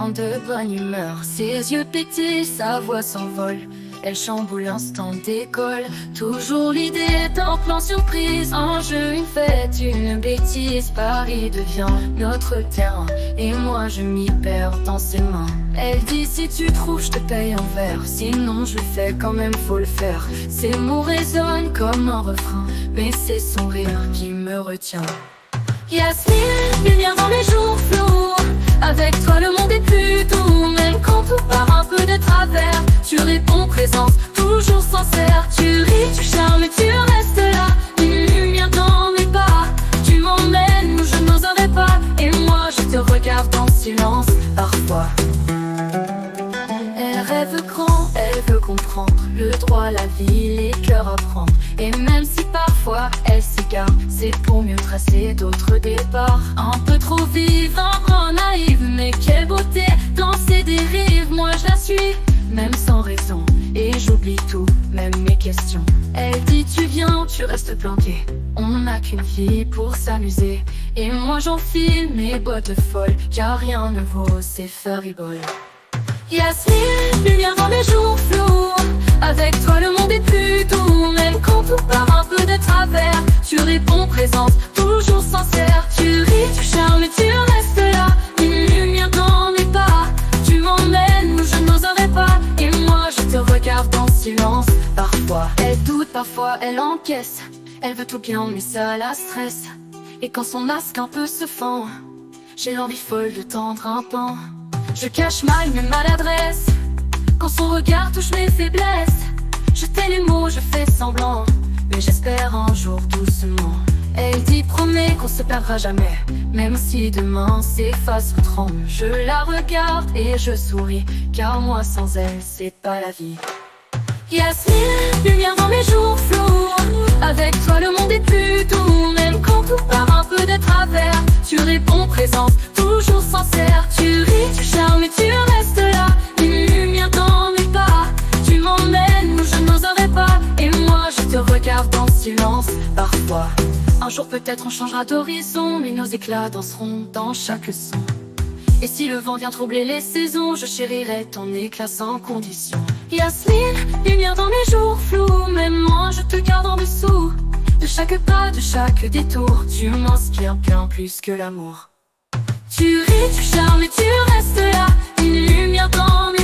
plein de bonne humeur. Ses yeux pétillent, sa voix s'envole. Elle chamboule l'instant d'école. Toujours l'idée d'un plan surprise. Un jeu, une fête, une bêtise. Paris devient notre terrain et moi je m'y perds dans ses mains. Elle dit si tu trouves je te paye un verre. Sinon je le fais quand même, faut le faire. Ses mots résonnent comme un refrain, mais c'est son rire qui me retient. Yasmine, lumière dans les jours flous. Avec toi le monde est plus doux. Même quand tout part un peu de travers, tu réponds présence, toujours sincère. Tu ris, tu charmes, tu restes là. Une lumière dans mes pas. Tu m'emmènes où je n'oserais pas. Et moi je te regarde en silence parfois. Elle rêve grand, elle veut comprendre le droit, la vie, les cœurs à prendre. Et même si parfois elle s'égare, c'est pour mieux tracer d'autres départs. Un peu trop vive, un peu naïve, mais quelle beauté dans ses dérives. Moi je la suis, même sans raison, et j'oublie tout, même mes questions. Elle dit tu viens, tu restes planqué. On n'a qu'une vie pour s'amuser. Et moi j'enfile mes bottes folles, car rien ne vaut ces furry-balls. Yasmine, lumière dans les jours flous. Avec toi le monde est plus doux. Même quand tout part un peu de travers, tu réponds présente, toujours sincère. Tu ris, tu charmes, tu restes là. Une lumière dans mes pas. Tu m'emmènes où je n'oserais pas. Et moi je te regarde en silence parfois. Elle doute, parfois elle encaisse. Elle veut tout bien mais ça la stresse. Et quand son masque un peu se fend, j'ai l'envie folle de tendre un pan. Je cache mal mes maladresses. Quand son regard touche mes faiblesses, je tais les mots, je fais semblant, mais j'espère un jour doucement. Elle dit promets qu'on se perdra jamais, même si demain s'efface ou tremble. Je la regarde et je souris, car moi sans elle c'est pas la vie. Yasmine, lumière dans mes jours flous. Avec toi le monde est plus doux. Même quand tout part un peu de travers, tu réponds présence, toujours sincère. Tu ris, tu charmes et tu restes là. Une lumière dans mes pas. Tu m'emmènes où je n'oserais pas. Et moi je te regarde en silence parfois. Un jour peut-être on changera d'horizon, mais nos éclats danseront dans chaque son. Et si le vent vient troubler les saisons, je chérirai ton éclat sans condition. Yasmine, lumière dans mes jours flous. Même moi je te garde en dessous. De chaque pas, de chaque détour, tu m'inspires bien plus que l'amour. Tu ris, tu charmes et tu restes là. Une lumière dans mes